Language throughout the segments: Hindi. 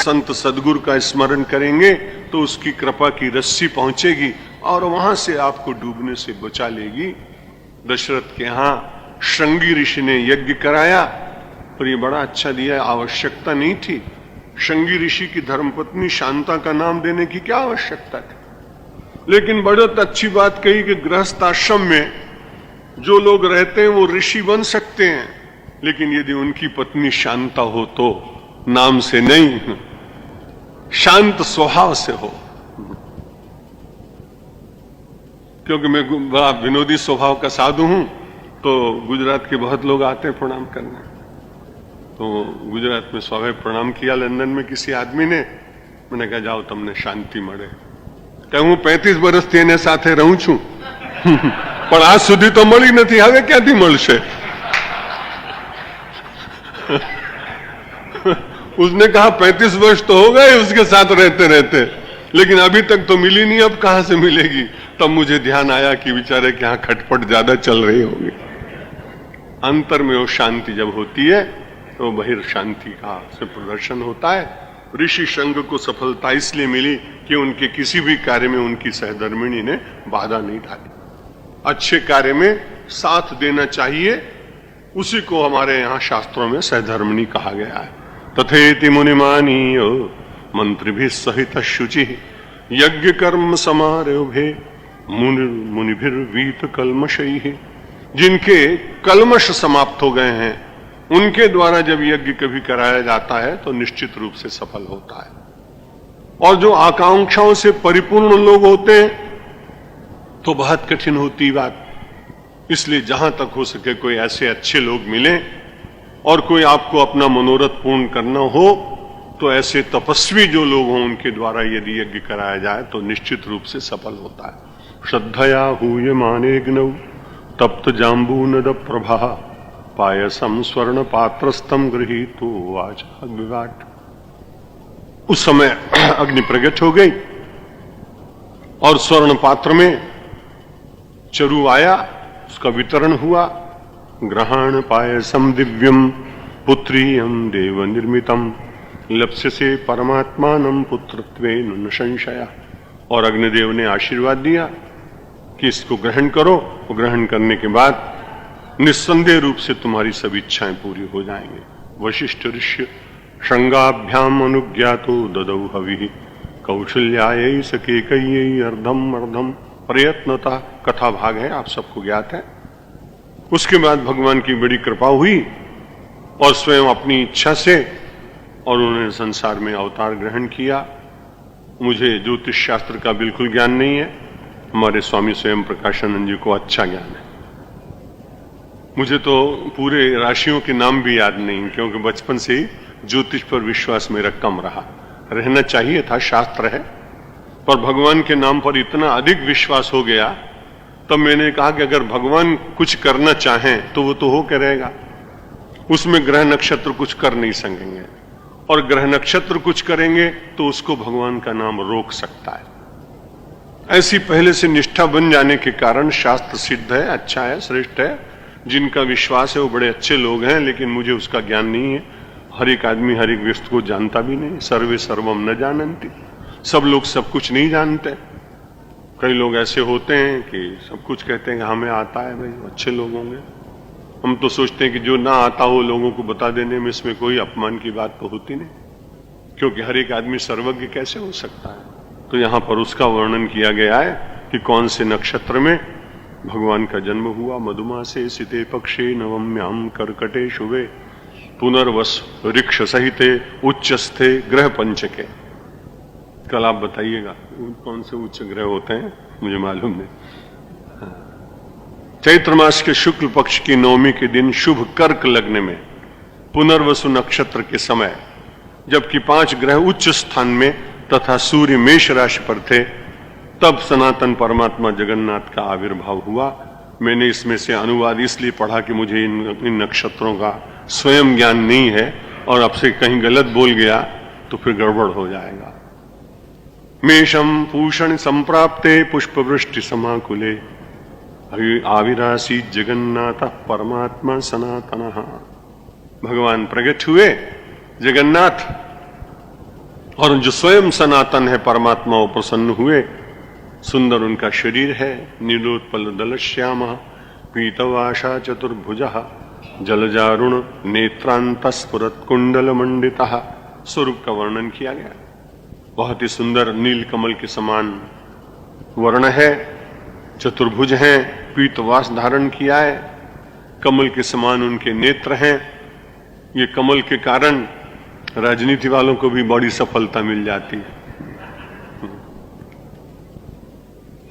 संत सदगुरु का स्मरण करेंगे तो उसकी कृपा की रस्सी पहुंचेगी और वहां से आपको डूबने से बचा लेगी। दशरथ के यहां श्रृंगी ऋषि ने यज्ञ कराया और ये बड़ा अच्छा दिया, आवश्यकता नहीं थी। श्रृंगी ऋषि की धर्मपत्नी शांता का नाम देने की क्या आवश्यकता थी? लेकिन बहुत अच्छी बात कही कि गृहस्थ आश्रम में जो लोग रहते हैं वो ऋषि बन सकते हैं, लेकिन यदि उनकी पत्नी शांता हो तो नाम से नहीं, शांत स्वभाव से हो। क्योंकि मैं बड़ा विनोदी स्वभाव का साधु हूं, तो गुजरात के बहुत लोग आते हैं प्रणाम करने। तो गुजरात में स्वाभाविक प्रणाम किया लंदन में किसी आदमी ने, मैंने कहा जाओ तुमने शांति मळे। હું 35 વર્ષથી એને સાથે રહું છું પણ આજ સુધી તો મળી નથી, હવે ક્યાંથી મળશે? उसने कहा 35 वर्ष तो हो गए उसके साथ रहते रहते, लेकिन अभी तक तो मिली नहीं, अब कहां से मिलेगी? तब मुझे ध्यान आया कि बेचारे के यहां खटपट ज्यादा चल रही होगी। अंतर में वो शांति जब होती है तो बहिर् शांति का प्रदर्शन होता है। ऋषि संघ को सफलता इसलिए मिली कि उनके किसी भी कार्य में उनकी सहधर्मिणी ने बाधा नहीं डाली। अच्छे कार्य में साथ देना चाहिए, उसी को हमारे यहाँ शास्त्रों में सहधर्मिणी कहा गया है। तथेति मुनिमानीयो मंत्रिभिः सहित शुचि यज्ञ कर्म समारोभे मुनिभिर्वीत कल्मषैः। जिनके कल्मष समाप्त हो गए हैं उनके द्वारा जब यज्ञ कभी कराया जाता है तो निश्चित रूप से सफल होता है। और जो आकांक्षाओं से परिपूर्ण लोग होते हैं तो बहुत कठिन होती बात। इसलिए जहां तक हो सके कोई ऐसे अच्छे लोग मिले और कोई आपको अपना मनोरथ पूर्ण करना हो तो ऐसे तपस्वी जो लोग हों उनके द्वारा यदि यज्ञ कराया जाए तो निश्चित रूप से सफल होता है। श्रद्धया हूयमाने ग्नौ तप्त जाम्बूनद प्रभा पायसम स्वर्ण पात्रस्तम गृहीतो वाचा विवाट। उस समय अग्नि प्रकट हो गई और स्वर्ण पात्र में चरु आया, उसका वितरण हुआ। ग्रहण पायसम दिव्यम पुत्रीयम देव निर्मितम लप्स्यसे परमात्मानं पुत्रत्वेन न संशय। और अग्निदेव ने आशीर्वाद दिया कि इसको ग्रहण करो, और ग्रहण करने के बाद निस्संदेह रूप से तुम्हारी सभी इच्छाएं पूरी हो जाएंगे। वशिष्ठ ऋषि श्रृंगाभ्याम अनुज्ञातो ददौ हविः कौशल्यायै सकेकय्यै अर्धम अर्धम प्रयत्नता। कथा भाग है, आप सबको ज्ञात है। उसके बाद भगवान की बड़ी कृपा हुई और स्वयं अपनी इच्छा से और उन्होंने संसार में अवतार ग्रहण किया। मुझे ज्योतिष शास्त्र का बिल्कुल ज्ञान नहीं है, हमारे स्वामी स्वयं प्रकाशानंद जी को अच्छा ज्ञान है। मुझे तो पूरे राशियों के नाम भी याद नहीं, क्योंकि बचपन से ही ज्योतिष पर विश्वास मेरा कम रहा। रहना चाहिए था, शास्त्र है, पर भगवान के नाम पर इतना अधिक विश्वास हो गया तब मैंने कहा कि अगर भगवान कुछ करना चाहें तो वो तो हो के रहेगा। उसमें ग्रह नक्षत्र कुछ कर नहीं सकेंगे, और ग्रह नक्षत्र कुछ करेंगे तो उसको भगवान का नाम रोक सकता है। ऐसी पहले से निष्ठा बन जाने के कारण शास्त्र सिद्ध है, अच्छा है, श्रेष्ठ है। जिनका विश्वास है वो बड़े अच्छे लोग हैं, लेकिन मुझे उसका ज्ञान नहीं है। हर एक आदमी हर एक व्यक्ति को जानता भी नहीं। सर्वे सर्वम न जानन्ति, सब लोग सब कुछ नहीं जानते। कई लोग ऐसे होते हैं कि सब कुछ कहते हैं कि हमें आता है, भाई अच्छे लोग होंगे। हम तो सोचते हैं कि जो ना आता हो लोगों को बता देने में इसमें कोई अपमान की बात तो होती नहीं, क्योंकि हर एक आदमी सर्वज्ञ कैसे हो सकता है। तो यहां पर उसका वर्णन किया गया है कि कौन से नक्षत्र में भगवान का जन्म हुआ। मधुमासे सिते पक्षे नवम्याम कर्कटे शुभे पुनर्वस ऋक्ष सहिते उच्चस्थे ग्रह पंचके। कल आप बताइएगा कौन से उच्च ग्रह होते हैं, मुझे मालूम नहीं। चैत्र मास के शुक्ल पक्ष की नवमी के दिन शुभ कर्क लग्न में पुनर्वसु नक्षत्र के समय, जबकि 5 ग्रह उच्च स्थान में तथा सूर्य मेष राशि पर थे, तब सनातन परमात्मा जगन्नाथ का आविर्भाव हुआ। मैंने इसमें से अनुवाद इसलिए पढ़ा कि मुझे इन नक्षत्रों का स्वयं ज्ञान नहीं है, और अब से कहीं गलत बोल गया तो फिर गड़बड़ हो जाएगा। मेषम पूषण संप्राप्ते पुष्पवृष्टि समाकुले आविरासी जगन्नाथ परमात्मा सनातन। भगवान प्रकट हुए जगन्नाथ, और जो स्वयं सनातन है परमात्मा वो प्रसन्न हुए। सुंदर उनका शरीर है, नीलोत्पल दल श्यामा पीतवाशा चतुर्भुजः जलजारुण नेत्रांत स्फुरत कुंडल मंडितः। स्वरूप का वर्णन किया गया। बहुत ही सुंदर नील कमल के समान वर्ण है, चतुर्भुज हैं, पीतवास धारण किया है, कमल के समान उनके नेत्र हैं। ये कमल के कारण राजनीति वालों को भी बड़ी सफलता मिल जाती है।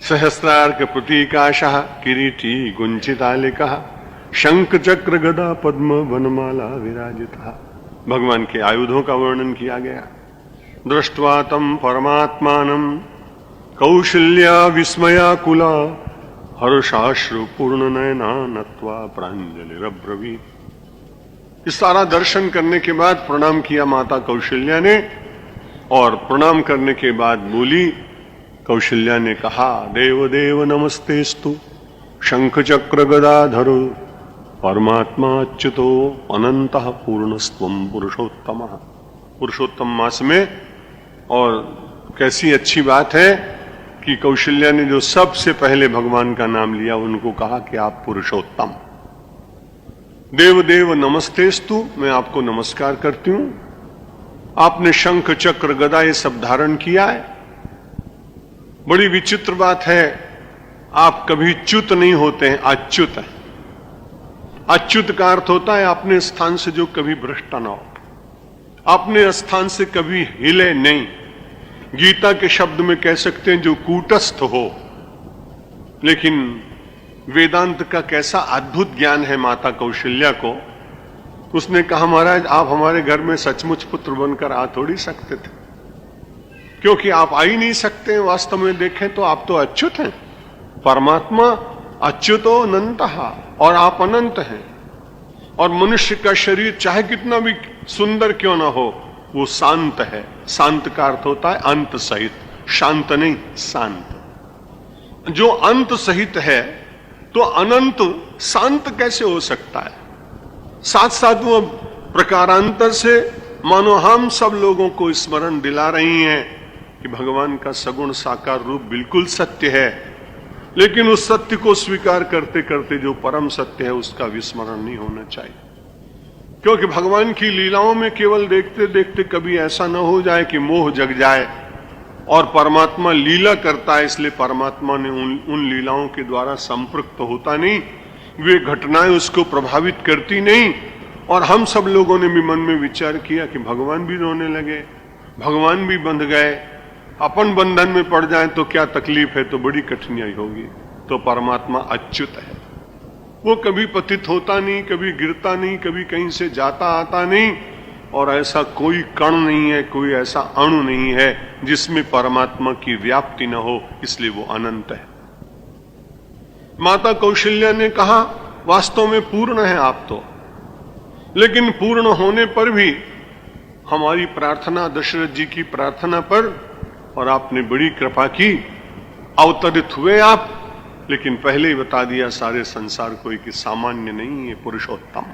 सहस्रार्क प्रतीकाशः किरीटी गुंचितालिकः शंख चक्र गदा पद्म वनमाला विराजितः। भगवान के आयुधों का वर्णन किया गया। दृष्ट्वा तम परमात्मानं कौशल्या विस्मयाकुला हर्षाश्रु पूर्ण नयना नत्वा प्रांजलिरब्रवीत्। इस सारा दर्शन करने के बाद प्रणाम किया माता कौशल्या ने, और प्रणाम करने के बाद बोली, कौशल्या ने कहा, देव देव नमस्तेस्तु शंख चक्र गदाधरो परमात्मा अच्युतो अनंतः पूर्णस्त्वं पुरुषोत्तमः। पुरुषोत्तम मास में, और कैसी अच्छी बात है कि कौशल्या ने जो सबसे पहले भगवान का नाम लिया, उनको कहा कि आप पुरुषोत्तम। देव देव नमस्तेस्तु, मैं आपको नमस्कार करती हूं। आपने शंख चक्र गदा ये सब धारण किया है। बड़ी विचित्र बात है, आप कभी च्युत नहीं होते हैं, अच्युत है। अच्युत का अर्थ होता है अपने स्थान से जो कभी भ्रष्ट न हो, अपने स्थान से कभी हिले नहीं। गीता के शब्द में कह सकते हैं जो कूटस्थ हो। लेकिन वेदांत का कैसा अद्भुत ज्ञान है माता कौशल्या को। उसने कहा, महाराज आप हमारे घर में सचमुच पुत्र बनकर आ थोड़ी सकते थे, क्योंकि आप आ ही नहीं सकते। वास्तव में देखें तो आप तो अच्युत हैं। परमात्मा अच्युतो अनंतः, और आप अनंत हैं। और मनुष्य का शरीर चाहे कितना भी सुंदर क्यों ना हो, वो शांत है। शांत का अर्थ होता है अंत सहित, शांत नहीं, शांत। जो अंत सहित है तो अनंत शांत कैसे हो सकता है? साथ साथ वो प्रकारांतर से मानो हम सब लोगों को स्मरण दिला रही हैं कि भगवान का सगुण साकार रूप बिल्कुल सत्य है, लेकिन उस सत्य को स्वीकार करते करते जो परम सत्य है उसका विस्मरण नहीं होना चाहिए। क्योंकि भगवान की लीलाओं में केवल देखते देखते कभी ऐसा न हो जाए कि मोह जग जाए। और परमात्मा लीला करता है, इसलिए परमात्मा ने उन लीलाओं के द्वारा संपृक्त होता नहीं, वे घटनाएं उसको प्रभावित करती नहीं। और हम सब लोगों ने भी मन में विचार किया कि भगवान भी रोने लगे, भगवान भी बंध गए, अपन बंधन में पड़ जाए तो क्या तकलीफ है, तो बड़ी कठिनाई होगी। तो परमात्मा अच्युत है, वो कभी पतित होता नहीं, कभी गिरता नहीं, कभी कहीं से जाता आता नहीं। और ऐसा कोई कण नहीं है, कोई ऐसा अणु नहीं है जिसमें परमात्मा की व्याप्ति न हो, इसलिए वो अनंत है। माता कौशल्या ने कहा, वास्तव में पूर्ण है आप तो, लेकिन पूर्ण होने पर भी हमारी प्रार्थना, दशरथ जी की प्रार्थना पर, और आपने बड़ी कृपा की, अवतरित हुए आप। लेकिन पहले ही बता दिया सारे संसार को कि सामान्य नहीं है, पुरुषोत्तम।